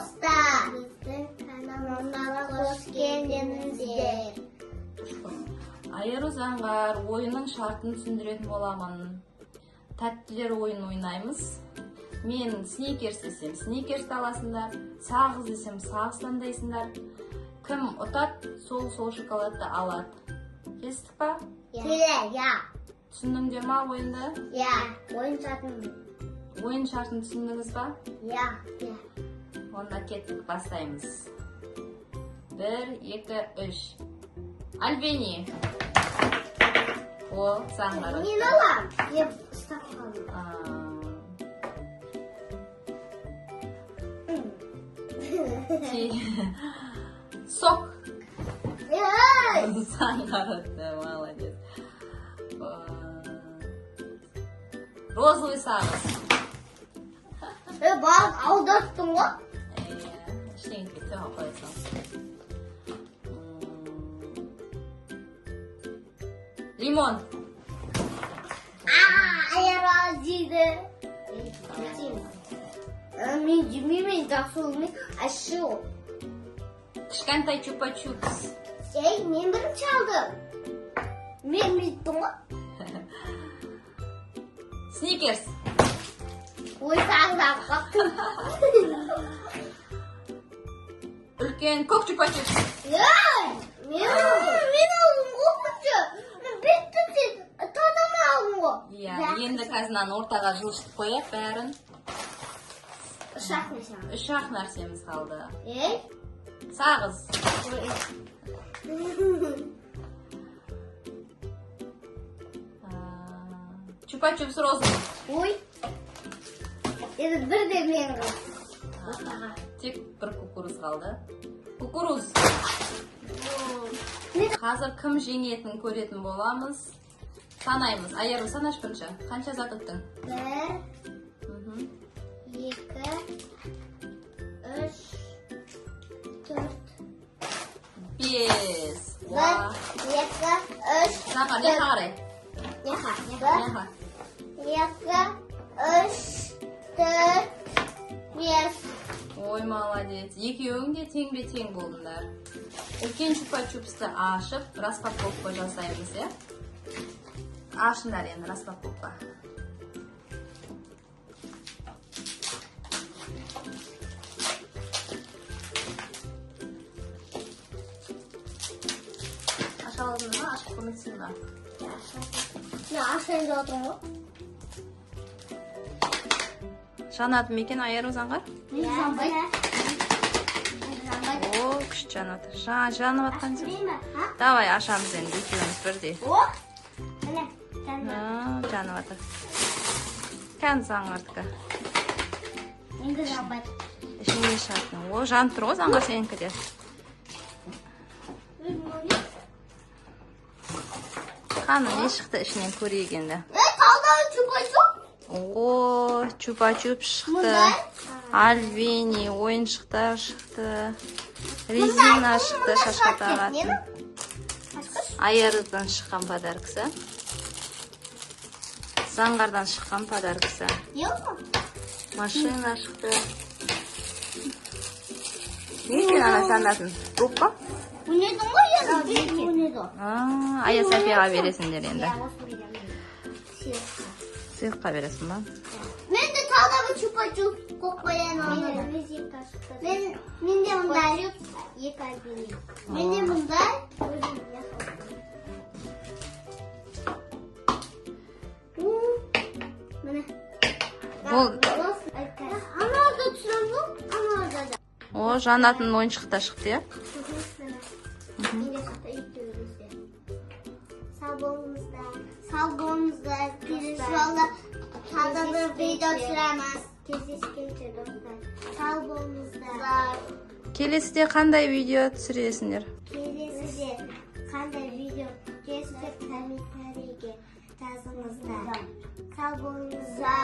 достар. Біздің каналымызға қош келдіңіздер. Айыру заңғар ойынның шартын түсіндіретін боламын. Тәттілер ойын ойнаймыз. Мен сникерс десем, сникерсті аласыңдар. Сағыз десем, сағыз таңдайсыңдар. Кім ұтады, сол шоколадты алады. Келістік па? Я. Түсіндіңдер ма ойынды? Я. Ойын шартын. Ойын шартын түсіндіңіз ба? Я. Онда кеттік, бастаймыз. 1, 2, 3. Альбени. О, заңғар. Мен алам. Деп ұстап қалдым. Сок. Ей! Заңғар өтті, молодец. Розовый сағыз. Бak aldаттың ғой. Ештеңе кетсе қойсаң. Лимон. Аяр жейді. Мен жемеймін, жақсы олмай. Ашу. Кішкентай чупа-чупс. Ей, мен бірінші алдым. Мен бүйттім ғой. Сникерс. Ой, сағыз қақтым. Үлкен көк чупа-чупс. Ей, мен алдым ғой күнше. Мен бүйттім сен, тазаны алдым ғой. Енді қазынан ортаға жылжытып қояқ бәрін. Ұшақ нешан. Үш-ақ нәрсеміз қалды. Ей? Сағыз. Чупа-чупс розовый. Ой. Енді бірде мен қыл. Тек бір кукуруз қалды. Кукуруз. Қазір кім жеңетін көретін боламыз. Санаймыз. Айару, санаш бірінші. Қанша зат ұттың? 1, 2, 3, 4, 5. 1, 2, 3, Заңғар, не қарай? Неха. Не 1, қарай? 2, 3, 4, 5. Ой, молодец. Екеуің де тең болдыңдар. Үлкен чупа-чупсты ашып, распаковка жасаймыз, е? Ашыңдар енді распаковка. Аша алдың ба? Ашып көмексің ба? Мен ашайын да отырмын ғой. Жанады ма екен Айару заңғар? Мен жанбайды. О, күшті жанады. Жанып атқан сен. Ашпаймын, ха? Давай, ашамыз енді екеуіміз бірдей. О! Міне, Жанып атыр. Кән заңғардікі. енді жанбайды. Ішіне шаттың. О, жанып тұр ғой заңғар сенікі де. Қаны не шықты ішінен көрейік енді. Талдағы чупа-чуп. О, чупа-чуп шықты. Альбени, ойыншықтар шықты. Резина шықты, шашқа тағатын. Айарыдан шыққан подаркасы. Заңғардан шыққан подаркасы. Машина шықты. Не екен ана сандатын? Рупқа? Өнедің ғой енді? Өнеді. Ая Софияға бересіңдер енді. Сыйыққа бересің ба? Мен де талдағы чупа-чуп қоқпаян оны. Мен де мұндай. Мен де мұндай. Міне. Ана орда түсірем бұл? Ана орда да. О, жанатын ойыншықта шықты, е? Sağ olunuzda, valla tadı video düşüremez. Kesişkince dostlar. Sağ olunuzda. Келесіде қандай видео түсіресіңдер? Келесіде қандай видео түсірсек комментарийге жазыңыздар. Sağ olunuzda.